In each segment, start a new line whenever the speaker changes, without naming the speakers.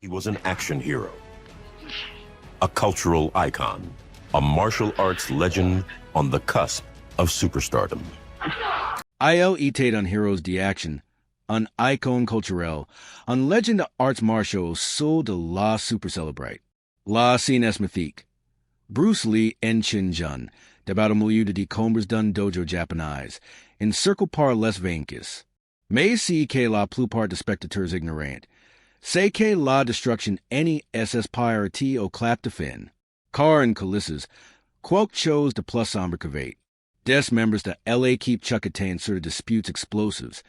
He was an action hero, a cultural icon, a martial arts legend on the cusp of superstardom.
Il était un héros d'action, un icône culturel, un legend arts martiaux sceau de la super celebrate. La scène est mythique. Bruce Lee en Chin-jun, debat au milieu de combats d'un dojo japonais, encirclé par les vaincus. Mais si que la plupart des spectateurs ignorant, c'est que la destruction any ss party au clap de fin. Car en coulisses, quelque chose de plus sombre que vait. Des members de l'équipe chucketain sur disputes explosives,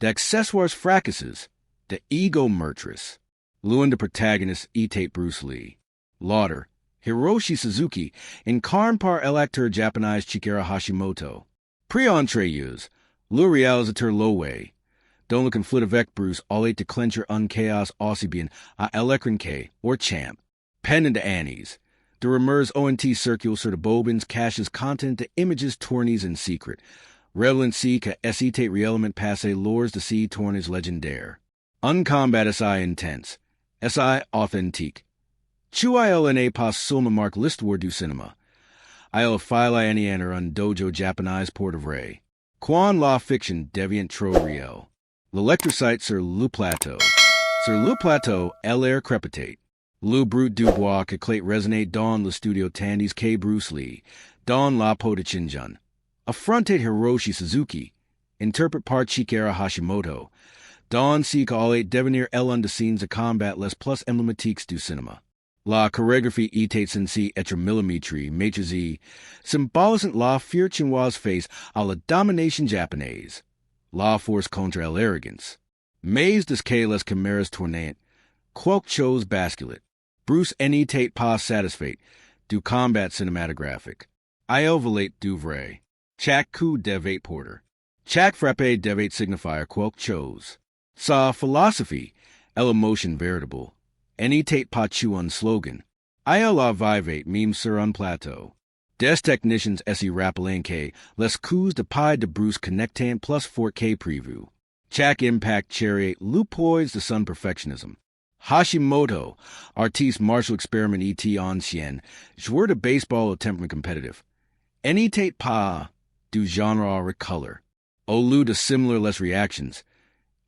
d'accessoires fracasses, de ego meurtres. L'un de protagonistes était Bruce Lee. L'autre, Hiroshi Suzuki, incarné par l'acteur japonais Chikara Hashimoto. Pre-entreuse, le réalisateur Lowe, dont le conflit avec Bruce allait déclencher un chaos aussi bien à l'écran que, or champ. Pendant de années, de rumeurs ont circulé sur de bobines caches content de images tournées en secret, révélant si que c'était réellement passé lors de ces tournées légendaires. Un combat si intense, si authentique. Il n'est pas seulement marque l'histoire du cinéma. Il file un dojo japonais pour de vrai. Quand la fiction devient trop réelle. L'électricité sur le plateau. Sur le plateau, l'air crépitate. Le bruit du bois que clate résonate dans le studio tandis que Bruce Lee, dans la peau de Chin-jun. Affrontate Hiroshi Suzuki, interprète par Chikara Hashimoto, dans ce qu'allait devenir l'un des scènes de combat les plus emblématiques du cinéma. La chorégraphie était censée être millimétrée, maîtrisée, symbolisant la fière chinoise face à la domination japonaise. La force contre l'arrogance. Mais de que les caméras tournantes, quelque chose basculait. Bruce n'était pas satisfait du combat cinématographique. Il voulait du vrai. Chaque coup devait porter. Chaque frappe devait signifier quelque chose. Sa philosophie, l'émotion véritable, n'était pas un slogan. Il avait même sur un plateau. Des techniciens s'y rappelaient que les coups de paille de Bruce connectant plus fort que prévu. Chaque impact chariot le poise de son perfectionnisme. Hashimoto, artiste martial experiment et ancien, joueur de baseball au temperament compétitif, n'était pas du genre recolor. Au lieu de similar les réactions,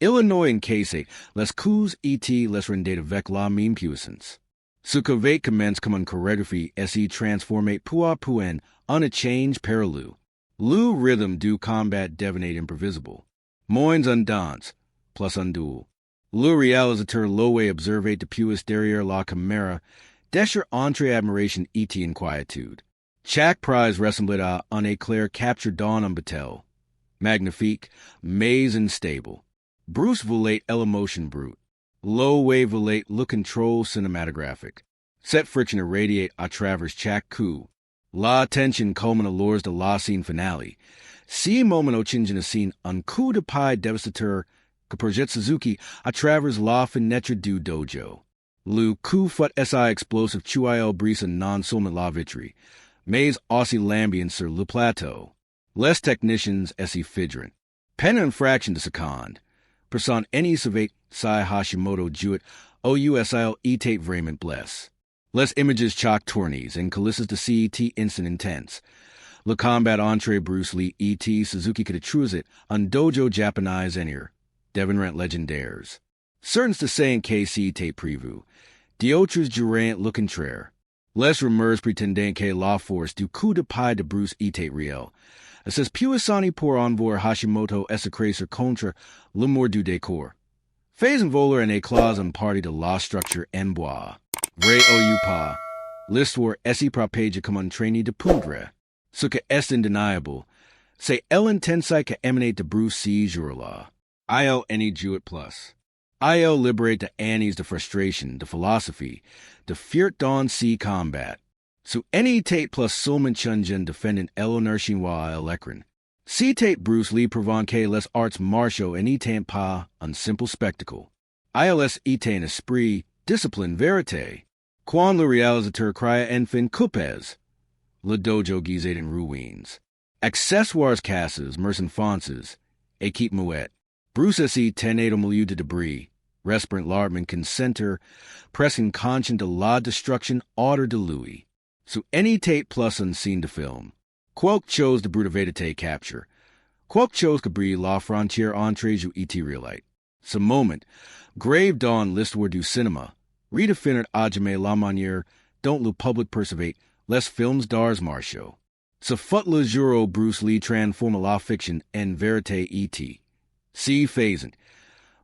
Illinois en case les coups et les rendaient avec la même puissance. Ce que va commence comme une chorégraphie s'y transformé peu à peu en un échange parallèle. Le rythme du combat devenait imprévisible. Moins un danse, plus un duel. Le réalisateur Lowe observait depuis derrière la caméra, déchir entre admiration et inquiétude. Chaque prise ressemblait à un éclair captured dans un bateau. Magnifique, mais unstable. Bruce voulait l'émotion brute. Lowe voulait le contrôle cinématographique. Cette friction irradiate à travers chaque coup. La tension culmine lors de la scène finale. Si moment au change de scène, un coup de paille dévastateur que projette Suzuki à travers la fenêtre du dojo. Le coup fut si explosif qu'il brise non seulement la vitrine, mais aussi l'ambiance sur le plateau. Les techniciens s'y fidrent. Peine une fraction de seconde. Personne n'y savait si Hashimoto jouait au USIL était vraiment blessé. Les images choc tournées en coulisses de cet instant intense. Le combat entre Bruce Lee et Suzuki que détruisit un dojo japonais en devenant légendaires. Certains de ces que c'était prévu. D'autres durant le contraire. Les rumeurs prétendant que la force du coup de paille de Bruce était réelle. C'est puissant pour envoyer Hashimoto exécrer contre le mur du décor. Faisant voler un éclat en partie de la structure en bois. Vrai ou pas, l'histoire est propagée comme un traînée de poudre. Ce que est indéniable, c'est l'intensité que émanait de Bruce ces jours-là. Il n'y jouait plus. Il libéré de années de frustration, de philosophie, de fier dans ces combats. Su n'était plus seulement Chin-jun défendant l'honneur chinois à l'écran. C'était Bruce Lee prouvant que les arts martiaux n'étaient pas un simple spectacle. Il était un esprit, discipline, vérité. Quand le réalisateur cria enfin coupez, le dojo gisait en ruines. Accessoires casses, mercenfances, équipe muette. Bruce s'y tenait au milieu de débris. Respirant lardman consenter, pressing conscient de la destruction order de lui. So any Tate plus unseen to film. Quoque chose the brutavedite capture. Quoque chose cabri la frontière entre jou et realite. Ce moment, grave dawn l'histoire du cinéma. Redefinit à jamais la manière dont le public percevait les films d'arts martiaux. Ce fut le jour où Bruce Lee transforma la fiction en vérité et si faisant,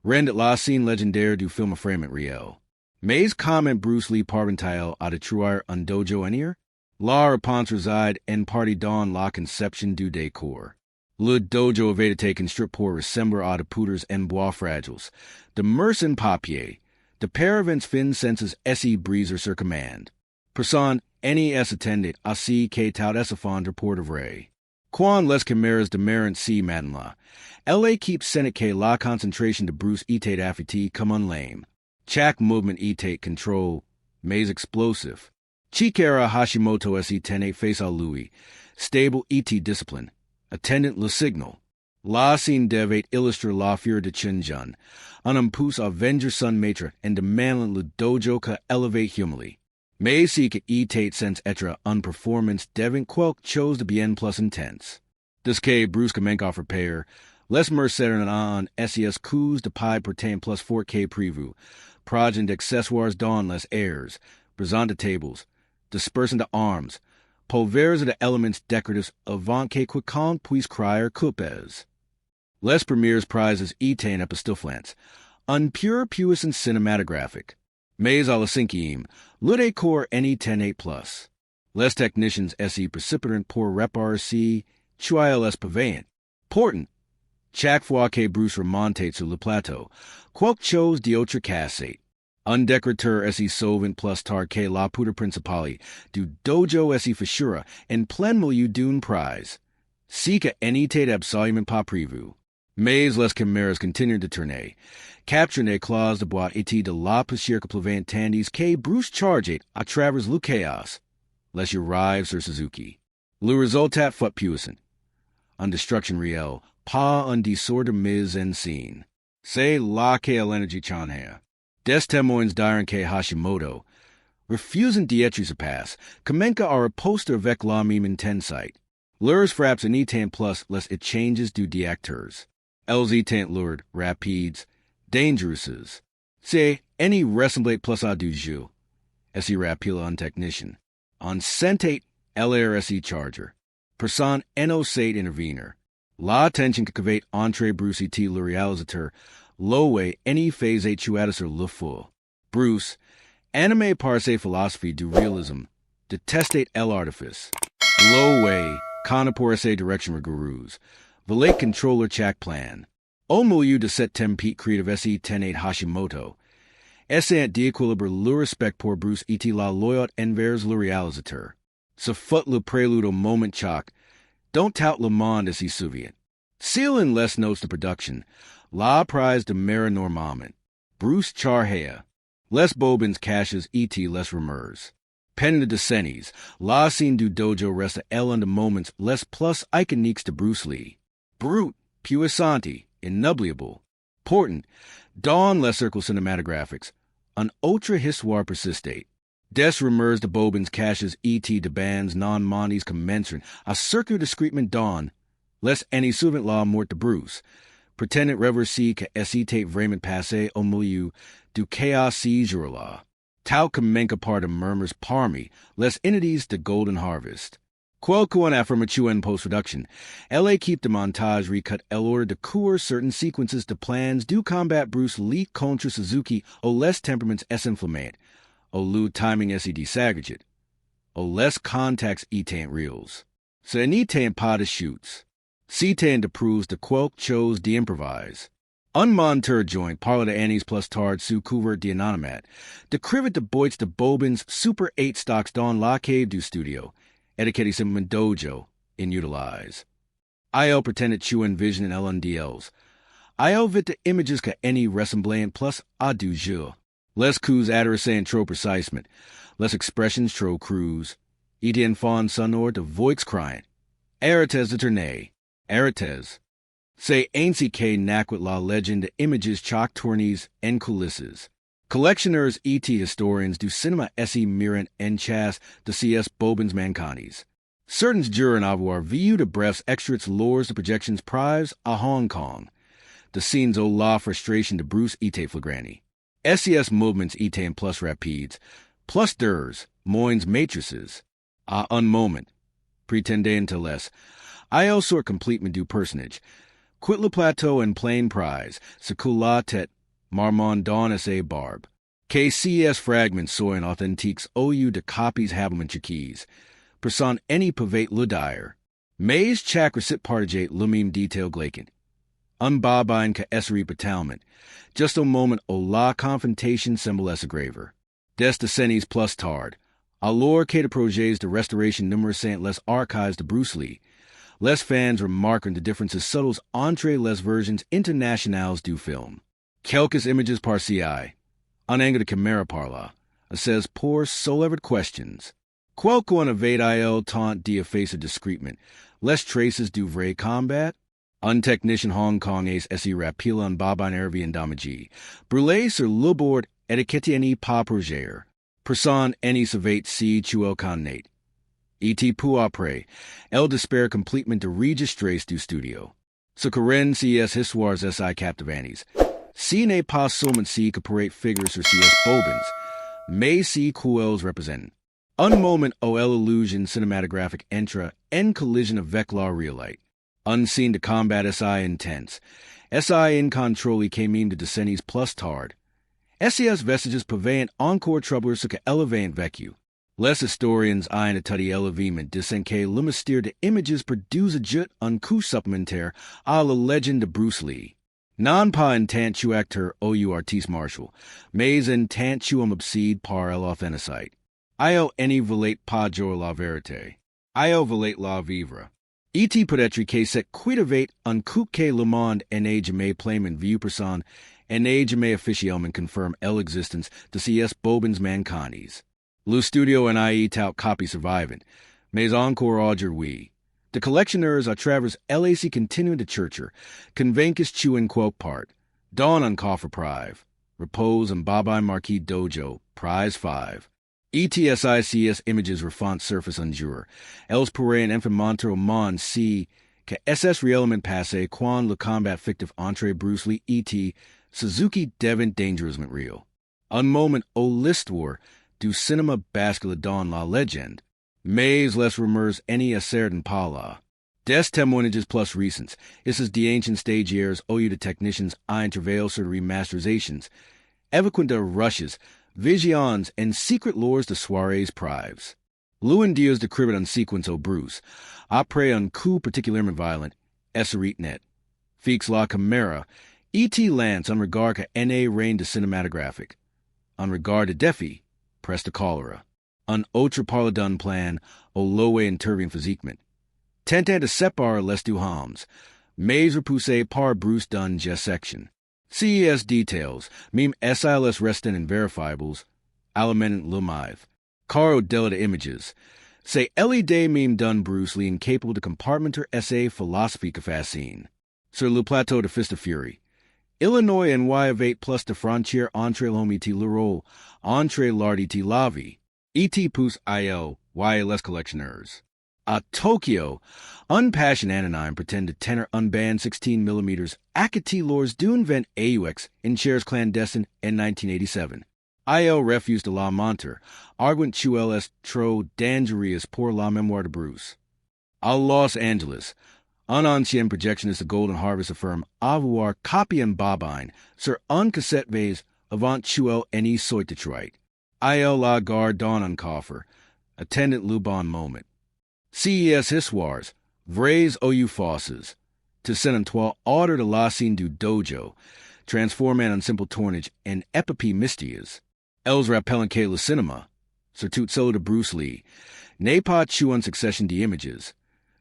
rendet la scène légendaire du film fragment réel. Mais comment Bruce Lee parvint-il à détruire un dojo ennir? La réponse réside en partie dans la conception du décor. Le dojo avait été construit pour ressembler à de poudres en bois fragiles, de murs en papier, de paravents fins senses esse briser sur commande. Person any es attendait ainsi que tout es fondre pour de vrai. Quan les caméras de Marant si matin elle keep Seneca la concentration de Bruce était affectée comme un lame. Chaque movement était control, mais explosif. Chikara Hashimoto se tenait face à lui, stable et discipline. Attendant le signal. La scène devait illustrer la furie de Chinjun, un impulse à venger son maître en demandant le dojo que élevait humili. Mais si que était sans être une performance devant quelque chose de bien plus intense. This que brusquement offre pair, les mercenaires en SES coups de paille pertain plus fort que prévu, progent d'accessoires dans les airs, brisant de tables, dispersant de arms, pulverisant de elements décoratifs avant que quiconque puisse crier coupes. Les premiers prizes étaient epistoflants, un pure puissance cinématographique. Mais à la cinquième, le décor n'y tenait plus. Les technicians essaient précipitant pour réparer si, tuile les pavillons. Pourtant, chaque fois que Bruce remontait sur le plateau, quelque chose d'autre cassait. Un décorateur essaie sauvant plus tard que la poudre principale du dojo essaie fissura en plein milieu d'une prise. Si que n'était absolument pas prévu. Mais les caméras continuent de tourner, capturant les claws de bois et de la poussière que pleuvait tandis que Bruce chargeait à travers le chaos. Les arrive sur Suzuki. Le résultat fut puissant. Une destruction réelle, pas un désordre mise en scène. C'est là que l'énergie change. Des témoins diront que Hashimoto, refusant d'être surpassé, commence à riposter avec la même intensité. Leurs frappes n'étant plus les échanges du acteurs. Elles étant lourdes, rapides, dangereuses. C'est any ressemblait plus à du jeu. Esse rapide un technicien. En sentait LRSE charger. Person innocent intervenir. La tension que avait entre Bruce et le réalisateur, lowe any phase tuada sur le feu. Bruce, animé par ses philosophies du réalisme, détestait l'artifice. Lowe, connaît pour ses directions rigoureuses. Voulait contrôler chaque plan. Au milieu de cet tempête creative esse tenait Hashimoto. Essayant d'équilibrer le respect pour Bruce et la loyauté envers le réalisateur. Ce fut le prélude au moment choc, dont tout le monde se souvient. S'il en les notes de production, la prise de Mara normalement. Bruce charhea. Les bobins caches et les rumeurs. Pen de décennies, la scène du dojo reste elle en de moments les plus iconiques de Bruce Lee. Brute, puissante, inoubliable. Pourtant, dans les cercles cinématographiques, un autre histoire persistait. Des rumeurs de bobins caches et de bands non-mondis commencent à circuler discrètement dans les années suivant la mort de Bruce, pretendant reverser que était vraiment passé au milieu du chaos ces jours-là. Tal commence par de murmures parmi les entités de Golden Harvest. Quoiqu'une affirmation en post-production, l'équipe de montage recut l'ordre de cours certain sequences de plans du combat Bruce Lee contre Suzuki au les temperaments inflammés, au le timing esse disaggregate, au les contacts étant reals. Ce n'était pas de shoots. C'étaient de proofs de quelque chose d'improvise. Un monteur joint parle de années plus tard sous couvert d'anonymat, décrivait de boîtes de bobins Super 8 stocks dans la cave du studio, etiquette simplement Dojo, inutilize. IO pretended to envision en LNDLs. IO vit de images que any ressemblant plus à du jeu. Les coups adressés trop précisement, les expressions trop crues, et en fond sonore de voix crying. Arrêtez de tourner. Arrêtez. Say ainsi k naquit la legend images chalk tourneys and coulisses. Collectioners et historians do cinema esse mirant en chas de cs bobens mancanis. Certains juror en avoir vu de brefs extrats lores de projections prives à Hong Kong. De scenes o la frustration de Bruce et flagrani. SES movements et en plus rapides, plus durs, moins matrices. À un moment. Pretendant to less. I sort completement du personage. Quit le plateau en plain prize, secoue la tête, marmont don sa barbe. KCS fragments soy en authentiques ou de copies habilment chiquise. Person any pavate le dire. Mais chac recit partage le meme detail glaken. Unbabine ka essery batalment. Just a moment o la confrontation symbol essa graver. Des descenis plus tard. Alors que de projets de restoration numerous saint les archives de Bruce Lee. Les fans remarquent the differences subtles entre les versions internationales du film. Quelques images par ci. Un angle de caméra par là. Says pour solevered questions. Quelqu'un en evade il taunt d'effacer discretement. Les traces du vrai combat. Un technicien Hong Kong ace esse rapila en babine hervi en damagie. Brûlé sur le bord etiquette ni pas proger. Person any savate si chuel connate. Et pour après, el despair completement de registres du studio. Ce Karen cs histoires si captivantes. Si n'est pas seulement si que parate figures sur cs bobins, mais si quels represent. Un moment o el illusion cinematographic entra en collision avec la realite. Unseen to combat si intense. Si in control que meme de decennies plus tard. SES vestiges pavant encore troublers ce que elevant vecu. Les historians ein a tutty elevement disenque le mystère de images produce jut un coup supplémentaire à la legend de Bruce Lee. Non pas en tant que acteur ou artiste martial, mais en tant que obsede par l'authenticite. Io any volate pas jour la vérité. Io volate la vivre. Et peut-être que cette cuidavate un coup que le monde en a jamais playman view person en a jamais officiellement confirm l'existence de cs bobins mancanis. Le studio en ie tout copy survivant, mais encore aujourd'hui. The collectioners à travers LAC continuing to churcher, convaincis chewing quote part, dawn on coffer prive, repose and Babai Marquis Dojo, prize 5. ETSICS images refont surface unjure, els pourraient en infamante au monde si, que SS réellement passé quan le combat fictif entre Bruce Lee et Suzuki devint dangerousement real. Un moment au l'histoire du cinéma basque dans la légende, mais les rumeurs any a certain pas là. Des témoignages plus recents, isses the ancient stagiaires ou de technicians ein travail sur remasterizations, eloquent de rushes, visions, and secret lores de soirées prives. Lewin dias de cribit en sequence au Bruce, après un coup particulièrement violent, esserit net. Fix la caméra, et lance en regard que na reign de cinematographic. En regard de défi, press de cholera. Un autre par d'un plan, au lowe intervient physiquement. Tentant de séparer les deux hommes, mais repoussé par Bruce d'un section. CES details, meme SILS restant and verifiables, alimentant lumive. Caro delta images. Say LED meme done Bruce Lee incapable de compartmenter SA philosophy fascine. Sur le plateau de Fist of Fury. Illinois and Y8 plus de frontière entre l'homme et le rôle, entre l'art et la vie. Et pousse IL, YLS collectioners. À Tokyo, unpassioned anonyme pretend to tenor unbanned 16mm Akati lores d'une vent AUX in chairs clandestine in 1987. IL refuse de la monter, arguant chuels trop dangereux pour la mémoire de Bruce. À Los Angeles, un ancien projectionist of Golden Harvest affirm avoir copy en babine sur un cassette vase avant chuel ni soit Detroit. IL la garde don un coffer, attendant Luban moment. CES histoires, vrais ou fausses, to senentois order de la scene du dojo, transformant en simple tournage en epopee mystias. Els rappellant que le cinéma, surtout celui de Bruce Lee, n'est pas chu en succession d'images,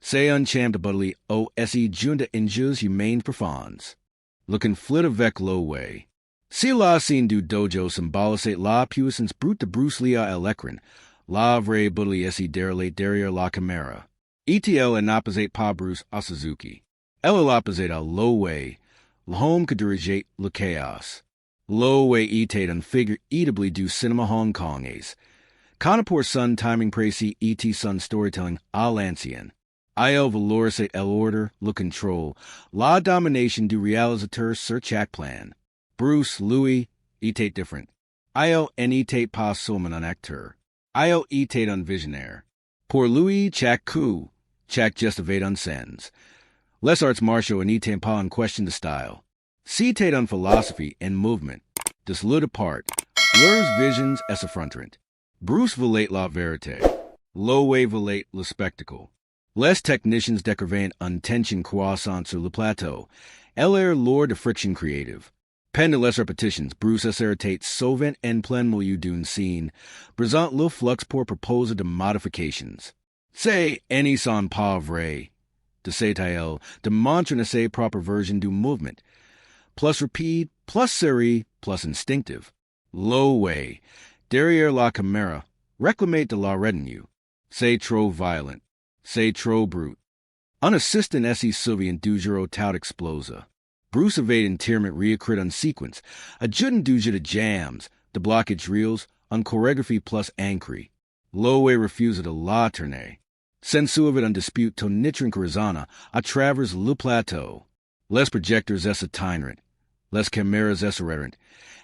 c'est un champ de buttery o se junda injus humaines profondes. Le conflit avec lo way. Si la scene du dojo symbolise la puissance brute de Bruce Lee à l'écran, la vraie buttery se derelate derrière la caméra. ETL en opposite pas Bruce à Suzuki. Ela lapazeta lo Wei, l'home que dirigate le chaos. Lo Wei etate un figure eatably du cinema Hong Kong ace. Kanapur sun timing précis et sun storytelling à l'ancienne. Il valorisate l'ordre, le contrôle, la domination du réalisateur sur chaque plan. Bruce, Louis, etate different. Il n'etate pas seulement un acteur. Il etate un visionnaire. Pour Louis, chaque coup, chaque geste avait un sens. Les arts martiaux n'étaient pas en question de style. C'était un philosophy and movement. Des le départ, leurs visions et s'affrontent. Bruce volait la vérité. Lo Wei volait le spectacle. Les technicians décrivaient une tension croissante sur le plateau. Elle est lors de friction creative. Pendant les répétitions, Bruce s'irritate souvent en plein milieu d'une scène, présente le flux pour proposer de modifications. C'est any sont pas vrai. De cet-il, de montrer ses propres versions du mouvement. Plus rapide, plus série, plus instinctive. Lo Wei, derrière la caméra, réclamait de la retenue. C'est trop violent. C'est trop brute. Un assistant essaie souvent du jour au tout explosa. Bruce avait entièrement réécrit en sequence, adjudant du jeu de jams, de blockage reels, en chorégraphie plus ancrée. Lo Wei refusait de la tourner. Sensuavit un dispute to nitrin corazana à travers le plateau. Les projecteurs essa tyrant, les caméras essa errant.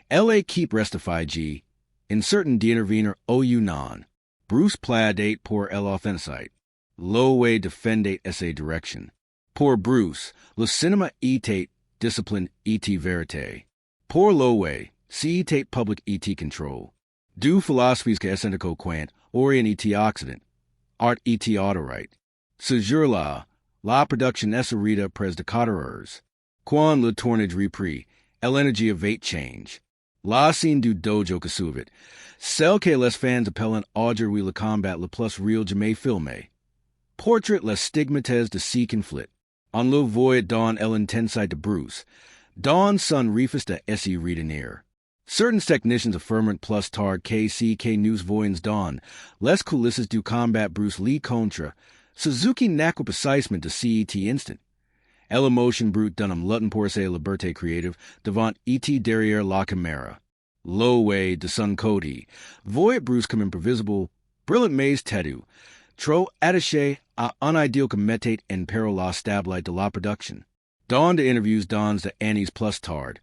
Elle keep restify G. In certain d'intervenir au non. Bruce plaidate pour l'authenticite. Lo Wei defendate essa direction. Pour Bruce, le cinéma etate discipline et vérité. Pour Lo Wei, si etate public et control. Du philosophies que essentico quant, orient et occident. Art et autorite. Ce jour-là, la production esserita pres de cadreurs. Quan le tournage repris, l'énergie avait change. La scène du dojo que suivit, celle que les fans appellent aujourd'hui le combat le plus réel jamais filmé. Portrait les stigmates de si conflit. En le voyant dans l'intensité de Bruce, dans son refus de essayer retenir. Certain technicians affirment plus tard que nous voyons dans les coulisses du combat Bruce Lee contre Suzuki n'acque précisément de cet instant. L'émotion brute d'un lutin pour sa liberté créative devant et derrière la caméra. Lo Wei de son côté, voyait Bruce comme imprévisible, brillant mais têtu, trop attaché à un idéal que mettait en péril la stabilité de la production. Dans de interviews dans de années plus tard,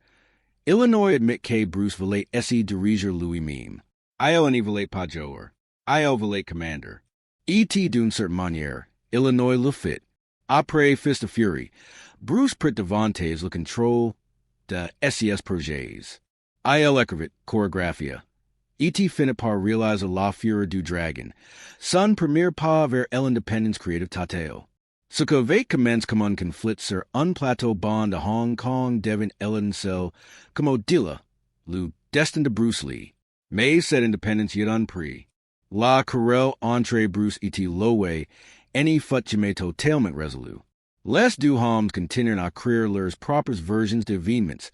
Illinois admit que Bruce voulait essayer diriger lui-même. Il ne voulait pas jouer. Il voulait commander. Et d'une certaine manière, Illinois le fit. Après Fist of Fury, Bruce prit devant le contrôle de SES projets. Il écrivit chorégraphia. Et finit par réaliser la fureur du dragon, son premier pas vers l'indépendance creative tateo. Ce que avait commencé comme un conflit sur un plateau bond de Hong Kong devint cell comme Odila, le destin de Bruce Lee. Mais cette indépendance yet un prix. La querelle entre Bruce et Lo Wei any fut jamais totalement résolu. Les deux hommes continuent à créer leurs propres versions d'événements,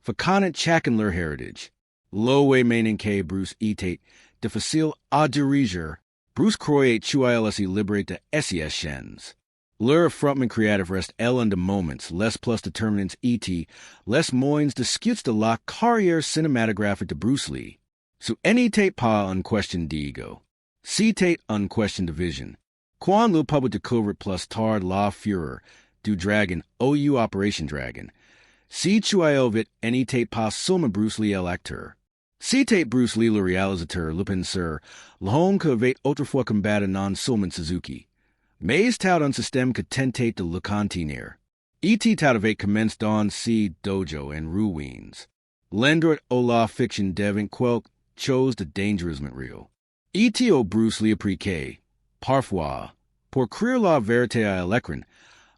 fecondant chacun leur héritage. Lo Wei meaning que Bruce était difficile à diriger. Bruce croyait qu'il se libérer de SES chaînes. Leur affrontement creative reste en de moments, les plus déterminants et les moins discutes de la carrière cinématographique de Bruce Lee. Ce n'était pas une question d'ego. C'était une question de vision. Quand le public découvrit plus tard la fureur du dragon ou Operation Dragon, si tu vite n'était pas seulement Bruce Lee l'acteur. C'était Bruce Lee le réalisateur, le penseur, l'homme que avait autrefois combattu non seulement Suzuki. Mais tout un système que tentait de le contenir. Et tout avait commencé dans si dojo en ruines. L'endroit où la fiction devint quelque chose de dangereusement real. Et au Bruce Lee appris que, parfois, pour créer la vérité à l'écran,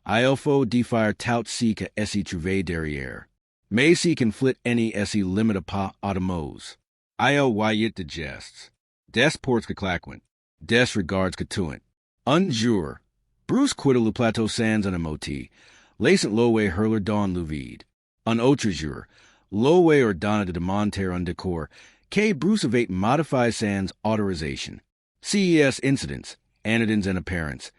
il faut défaire tout ce que s'y trouvait derrière. Mais si conflit n'y s'y limite pas à de mots. Il voyait de gestes, des portes que claquent, des regards que tuent. Un jour, Bruce quitta le plateau sans un émotif, laissant Lo Wei hurler dans le vide. Un autre jour, Lo Wei ordonna de démonter un décor que Bruce avait modifié sans autorisation. CES incidents, anodines and apparents,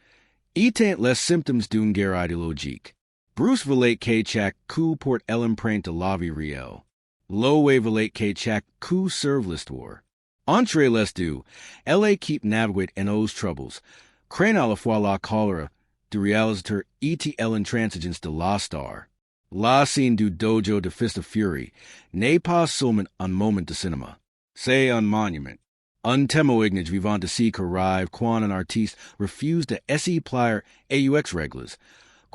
étant les symptômes d'une guerre idéologique. Bruce Valate K Chak Ku Port L'Empreinte de la Vie Riel. Lowe Valate K Chak Ku Serve List War. Entre les deux, LA keep navigate en aux troubles. Crane à la fois la cholera du réalisateur ETL intransigence de la star. La scène du dojo de Fist of Fury n'est pas seulement un moment de cinéma. C'est un monument. Un temo ignage vivant de si qu'arrive quand un artiste refuse de essayer plier AUX règles,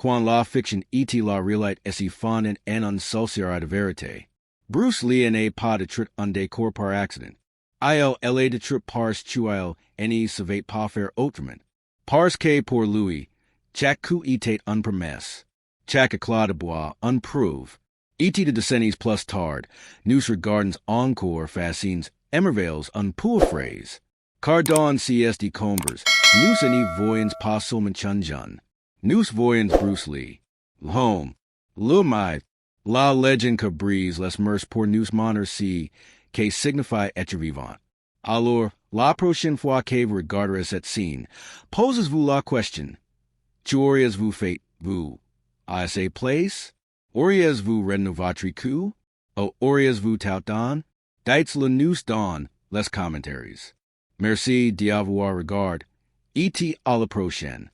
quand la fiction et la réalité essaie fondant en un saucier de vérité. Bruce Lee n'est pas de trit un décor par accident. Il est de trit parce qu'il ne savait pas faire autrement. Parce que pour lui, chaque coup était une promesse. Chaque éclat de bois unprouve. Et de décennies plus tard, nous regardons encore fascines émerveilles un pour phrase. Car dans CS Combers, nous ne voyons pas seulement Chun-Jun. Nous voyons Bruce Lee. L'homme, l'humain, la legend que brise les mœurs pour nous montrer qui signifie être vivant. Alors, la prochaine fois que vous regarderez cette scène, posez-vous la question. Qu'auriez-vous fait, vous, à cette place? Auriez-vous redoublé votre coup? Ou auriez-vous tout don? Dites-le nous dans les commentaires. Merci d'y avoir regardé. Et à la prochaine.